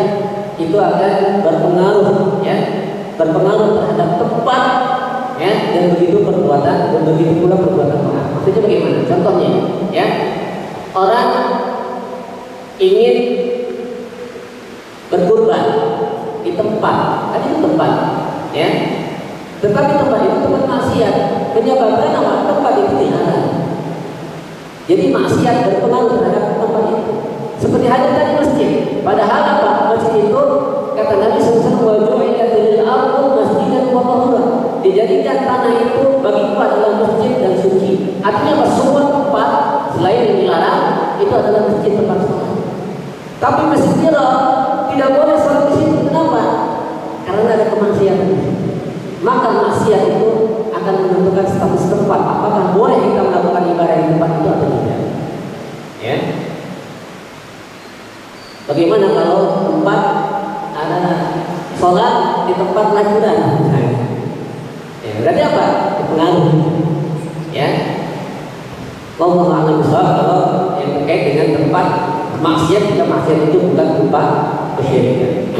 itu akan berpengaruh terhadap tempat, ya, dan begitu pula perbuatan maaf. Maksudnya bagaimana? Contohnya, ya, orang ingin berkurban di tempat, ada di tempat, ya. Tetapi tempat itu tempat maksiat, menyebabkan apa? Tempat itu dilarang. Jadi maksiat berpengaruh terhadap tempat itu. Seperti halnya tadi masjid. Padahal apa? Masjid itu kata Nabi SAW, wa ju'ilat lil ardu masjidan wa tahura. Dijadikan tanah itu bagiku adalah masjid dan suci. Artinya semua tempat selain yang dilarang itu adalah masjid, tempat sholat. Tapi Masjidil Haram tidak boleh sholat di situ. Kenapa? Karena ada kemaksiatan. Maka maksiat itu akan menentukan status tempat. Apakah boleh kita melakukan ibadah di tempat itu atau tidak? Ya. Bagaimana kalau tempat ada sholat di tempat lajuran? Ya, berarti apa? Pengaruh. Ya. Wallahu a'lam bishawab. Kalau yang terkait dengan tempat maksiat, jika maksiat itu bukan berupa kesyirikan.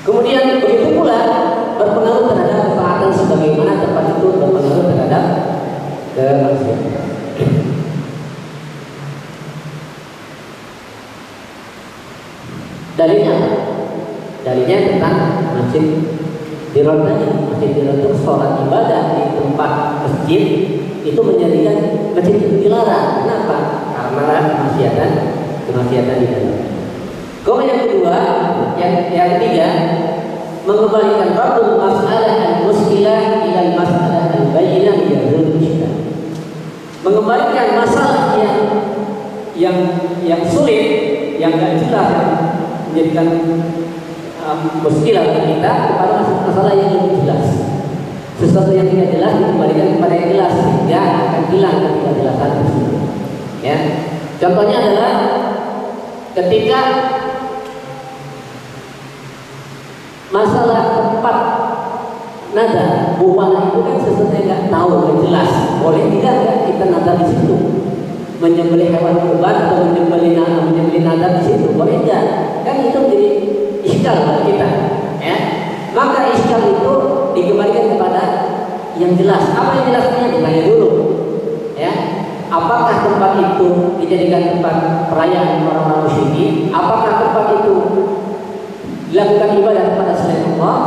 Kemudian begitu pula berpengaruh terhadap ketaatan, sebagaimana tempat itu berpengaruh terhadap kemaksiatan. Dalilnya apa? Dalilnya tentang masjid Haram tadi. Masjid Haram itu sholat ibadah di tempat masjid itu menjadikan masjid itu dilarang. Kenapa? Karena kemaksiatan di dalam. Kemudian yang kedua, yang ketiga, mengembalikan raddul mas'alah al-muskilah ila mas'alah al-bayyinah bidul syirk. Mengembalikan masalah yang sulit, yang tidak jelas, menjadikan muskilah bagi kita, kepada masalah yang lebih jelas. Sesuatu yang tidak jelas dikembalikan kepada yang jelas, sehingga akan hilang ketidakjelasan tersebut. Ya, contohnya adalah ketika masalah tempat nada buah itu kan sesuatu yang nggak tahu, nggak jelas. Boleh tidak kita nada di situ, menyembelih hewan kurban atau menyembelih nada di situ, boleh tidak? Kan itu menjadi iskal bagi kita, ya. Maka iskal itu dikembalikan kepada yang jelas. Apa yang jelasnya? Ditanya dulu, ya. Apakah tempat tempat itu dijadikan tempat perayaan orang-orang musyrikin, apakah tempat itu dilakukan ibadah kepada selain Allah?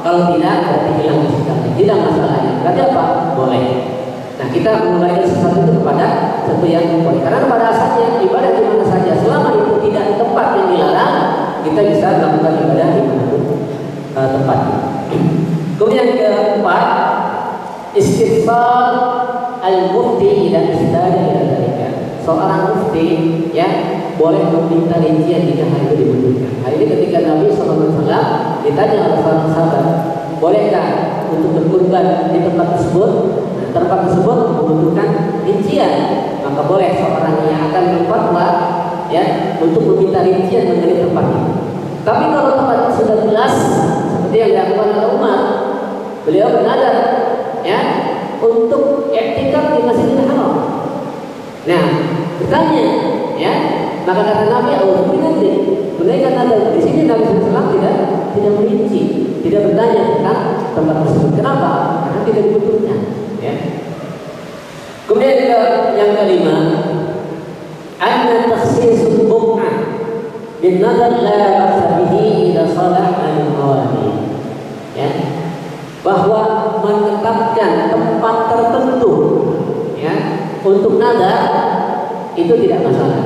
Kalau tidak, berarti hilang istiqamah. Tidak masalahnya. Berarti apa? Boleh. Nah, kita memulai sesuatu itu kepada sesuatu yang boleh. Karena pada asalnya ibadah di mana saja, selama itu tidak di tempat yang dilarang, kita bisa melakukan ibadah di mana pun tempatnya. Kemudian yang keempat, istifsal al-mufti ila istada ila dzalika. Seorang mufti ya boleh meminta rincian jika hal itu dibutuhkan. Hari ini ketika Nabi SAW ditanya oleh seorang sahabat, bolehkah untuk berkurban di tempat tersebut? Nah, tempat tersebut membutuhkan rincian, maka boleh seorang yang akan berfatwa ya untuk meminta rincian mengenai tempat itu. Tapi kalau tempat itu sudah jelas, seperti yang dilakukan oleh Umar, beliau bernadar ya untuk i'tikaf di Masjidil Haram. Nah, bertanya ya, maka kata Nabi Allah tunaikan nadar. Di sini Nabi SAW tidak merinci, tidak bertanya tentang tempat tersebut. Kenapa? Karena tidak dibutuhkan. Ya. Kemudian yang kelima, anna takhsisul buq'ah bin nadar la ba'sa bihi idza salah al-mawadi. Ya. Bahwa menetapkan tempat tertentu ya untuk nadar itu tidak masalah.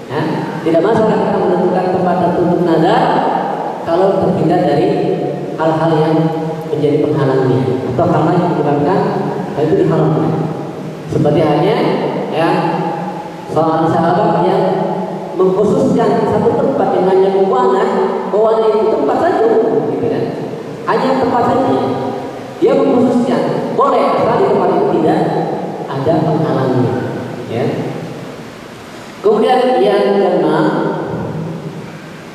Ya, tidak masalah kita menentukan tempat tertentu nadar kalau terhindar dari hal-hal yang menjadi penghalangnya atau hal yang menyebabkan hal itu diharamkan. Seperti halnya ya seorang sahabat yang mengkhususkan satu tempat yang hanya mewanah itu tempat saja, gitu kan? Hanya tempat saja. Dia mengkhususkan boleh asal di tempat itu tidak ada penghalangnya. Ya. Kemudian yang keenam,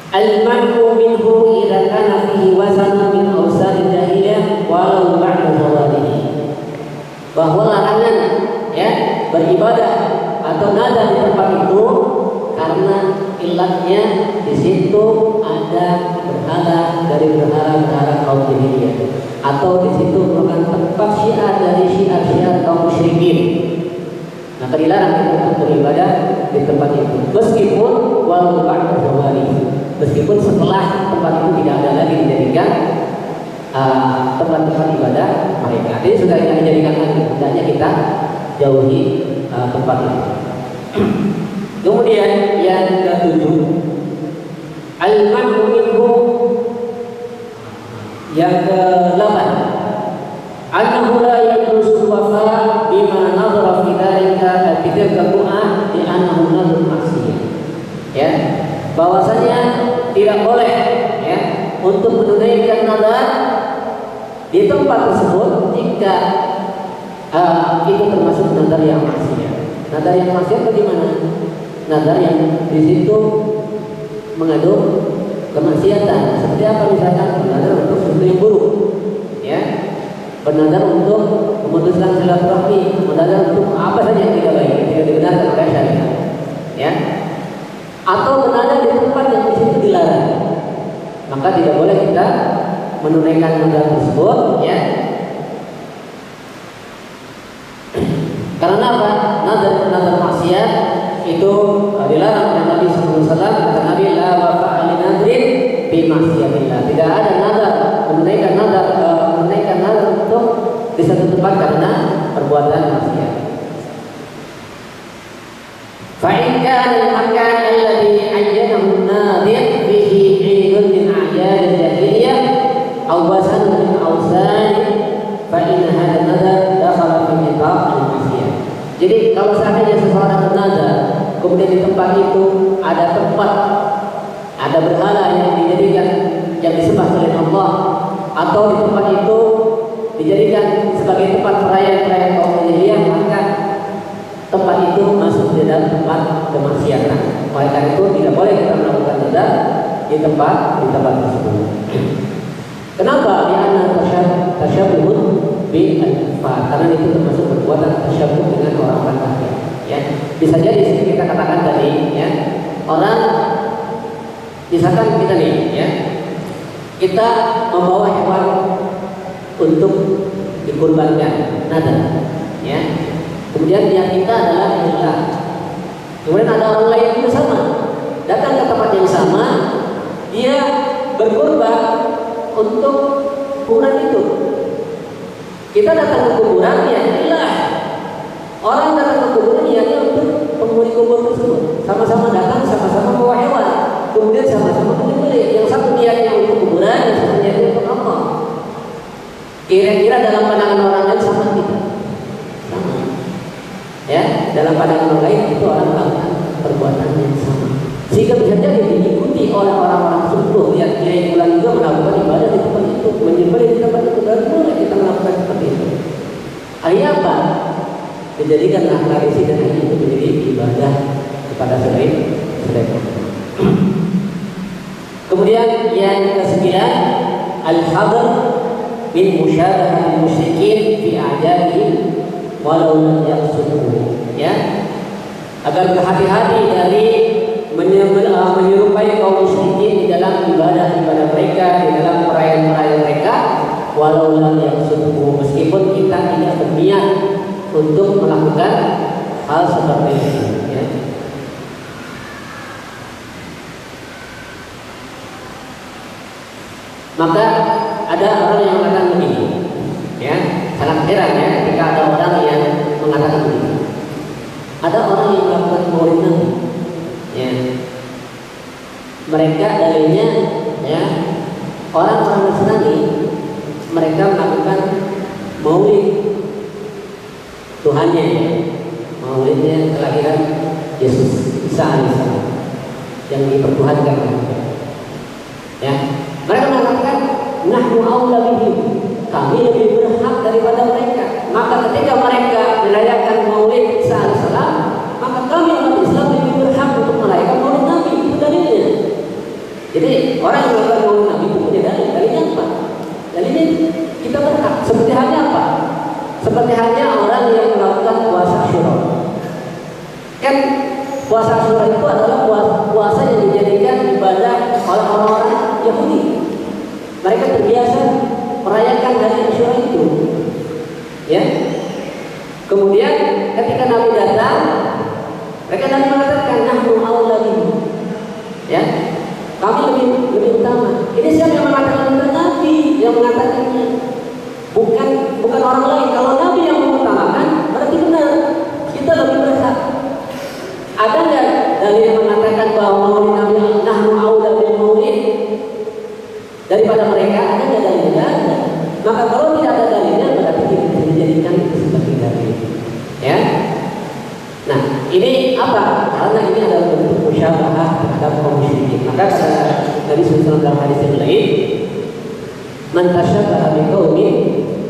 al-man'u minhu idza kana fihi wasanun min awsan jahiliyah walau ba'da zawalihi. Bahwa larangan ya beribadah atau nadar di tempat itu karena ilatnya di situ ada berhala dari berhala kaum jahiliyah atau di situ merupakan tempat syiar dari syiar kaum musyrikin. Maka dilarang kita untuk beribadah di tempat itu, meskipun walau ba'da zawali, meskipun setelah tempat itu tidak ada lagi dijadikan tempat-tempat ibadah mereka. Jadi sudah tidak dijadikan lagi, hendaknya kita jauhi tempat itu. Kemudian yang ketujuh, al-man'u minhu. Yang ke-8, annahu la yajuzu wafa bima nadhara fi dzalika bitilka du'a di annahu nadhur maksiyah. Ya, bahwasanya tidak boleh ya untuk menunaikan nadar di tempat tersebut jika itu termasuk nadar yang maksiyah. Nadar yang maksiyah bagaimana? Nadar yang di situ mengandung kemaksiatan. Seperti apa misalkan bernadar untuk sesuatu yang buruk, ya, bernadar untuk memutuskan silaturahmi, bernadar untuk apa saja yang tidak baik, yang tidak dibenarkan oleh syariat, ya, atau bernadar di tempat yang di situ dilarang, maka tidak boleh kita menunaikan nadar tersebut, ya. Karena apa? Nadar maksiat itu dilarang oleh Nabi SAW. Kata Nabi, la wafa'a li nadrin bi maksiatillah. Tidak ada nadar menunaikan nadar untuk di satu tempat karena perbuatan maksiat. Fa in kana al-makan alladhi ayyanahu an-nadir fihi 'idun min a'yad al-jahiliyah aw wasan min awsan fa inna hadha nadar dakhala fi nifaq al-maksiyah. Jadi kalau seandainya seseorang bernadar, kemudian di tempat itu ada berhala yang dijadikan yang disembah oleh Allah, atau di tempat itu dijadikan sebagai tempat perayaan kaum jahiliyah, maka tempat itu masuk di dalam tempat kemaksiatan. Oleh karena itu tidak boleh kita melakukan nadar di tempat tersebut. Kenapa? Karena tasyabuhun bil kufar, karena itu termasuk perbuatan tasyabuh dengan orang-orang kafir. Ya, bisa jadi kita katakan tadi, ya, orang misalkan kita nih, ya, kita membawa hewan untuk dikurbankan, nadar, ya. Kemudian niat kita adalah ikhlas Kemudian ada orang lain juga sama, datang ke tempat yang sama, dia berkorban untuk kuburan itu. Kita datang ke kuburan, ya inilah orang datang ke kuburan ya untuk penghuni kubur tersebut. Sama-sama datang, sama-sama bawa hewan, kemudian sama-sama menyembelih. Yang satu niatnya untuk kuburan, yang satu niatnya untuk Allah. Kira-kira dalam pandangan orang lain sama kita? Sama. Ya, dalam pandangan orang lain itu orang melakukan perbuatan yang sama. Sehingga bisa jadi diikuti oleh orang-orang seluruh yang kiai bulan juga melakukan ibadah di tempat itu, menyembelih di tempat itu, dan boleh kita melakukan seperti itu. Akhirnya apa? Dijadikanlah tradisi dan hanya itu menjadi ibadah kepada selain Allah. Kemudian yang ke-9, al-hadar min musyarahatil musyrikin fi a'yadihim walau lam yaqsuduhu. Ya, agar berhati-hati dari menyerupai kaum musyrikin di dalam ibadah-ibadah mereka, di dalam perayaan-perayaan mereka, walau lam yaqsuduhu, meskipun kita tidak berniat untuk melakukan hal seperti ini. Ya. Maka ada orang yang mengatakan begini, ya, sangat heran ya ketika ada orang yang mengatakan begini. Ada orang yang melakukan maulid Nabi, ya. Mereka dalilnya, ya, orang-orang Nasrani mereka melakukan maulid Tuhannya, ya. Maulidnya kelahiran Yesus Isa alaihissalam yang dipertuhankan, ya. Mereka mengatakan nahnu aula bihim, kami lebih berhak daripada mereka. Maka ketika mereka merayakan maulid Isa alaihissalam, maka kami umat Islam lebih berhak untuk merayakan maulid Nabi. Itu dalilnya. Jadi orang yang melakukan maulid Nabi itu punya dalil. Dalilnya apa? Dalilnya kita berhak. Seperti halnya apa? Seperti halnya orang yang melakukan puasa Asyura. Kan puasa Asyura itu adalah puasa yang dijadikan ibadah oleh orang-orang Yahudi. Mereka terbiasa merayakan hari Asyura itu, ya. Kemudian ketika Nabi datang, mereka Nabi mengatakan nahnu aula bihi, ya. Kami lebih utama. Ini siapa yang mengatakan? Nabi yang mengatakannya, bukan orang lain. Kalau Nabi yang mengutamakan, berarti benar kita lebih berhak. Ada nggak dalil yang mengatakan bahwa maulid Nabi nahnu aula bil maulid daripada mereka? Ada nggak dalilnya? Tidak ada. Maka kalau tidak ada dalilnya, berarti tidak bisa dijadikan itu sebagai dalil, ya. Nah, ini apa? Karena ini adalah bentuk musyabahah terhadap kaum musyrikin. Maka kata Nabi SAW dalam hadis yang lain, man tasyabaha biqaumin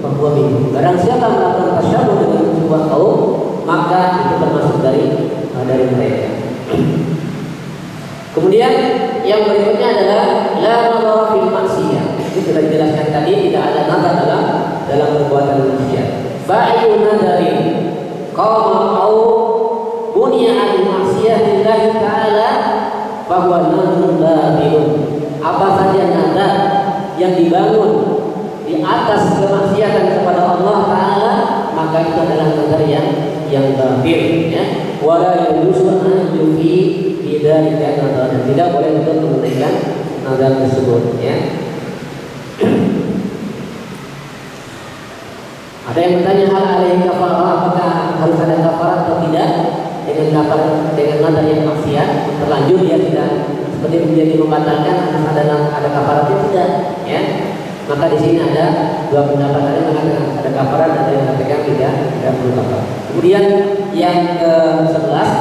fahuwa minhum. Barang siapa melakukan tasyabuh dengan sebuah kaum, maka itu termasuk dari mereka. Kemudian yang berikutnya adalah la nadhara fil maksiyah. Itu sudah dijelaskan tadi, tidak ada nazar dalam perbuatan maksiat. Ba'yu nadari qama au bunya an maksiatillahi ta'ala bahwa nadrun batilun. Apa saja nazar yang dibangun di atas kemaksiatan kepada Allah Ta'ala, maka itu adalah nazar yang batil, ya. Wala yujuzu an yufi bidzalika nazar, dan tidak boleh untuk menunaikan nazar tersebut, ya. Ada yang bertanya hal alaihi kafarah, apakah harus ada kafarah atau tidak dengan nazar yang maksiat terlanjur, dia tidak seperti menjadi membatalkan ada kafarah itu tidak, ya. Maka di sini ada dua pendapat, ada yang mengatakan ada kafarah dan ada yang mengatakan tidak perlu kafarah. Kemudian yang ke-11,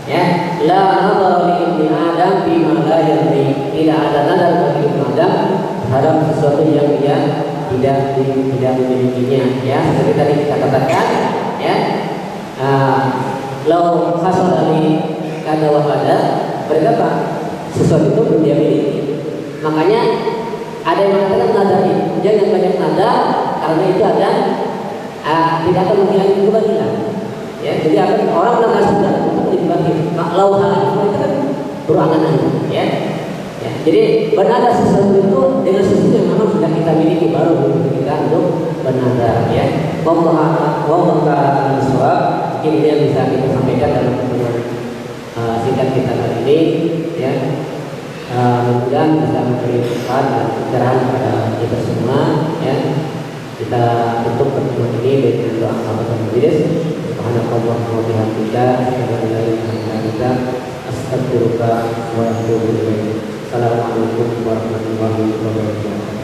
ya, la nadhara li ibni Adam bima la yadri, tidak ada nazar bagi ibnu Adam terhadap sesuatu yang dia tidak memilikinya, ya. Seperti tadi kita katakan, ya, lau khasal dari kada wa kada, berkata sesuatu itu belum dia miliki. Makanya ada yang mengatakan nazar itu jangan banyak nazar, karena itu ada tidak akan menghilangkan kebajikan, ya. Jadi akan orang nazar sudah untuk dibagi lau hal itu kan berangan-angan, ya. Ya, jadi bernazar sesuatu itu dengan sesuatu yang memang sudah kita miliki, baru kita untuk bernazar, ya. Wallahu a'lam bishawab. Mungkin ini yang bisa kita sampaikan dalam pertemuan singkat kita kali ini ya. Mudah-mudahan bisa memberi manfaat dan pencerahan kepada kita semua ya. Kita tutup pertemuan ini dengan doa kafaratul majelis. Subhanallah wa bihamdika asyhadu an la ilaha illa anta astaghfiruka wa atubu ilaik. Assalamualaikum warahmatullahi wabarakatuh.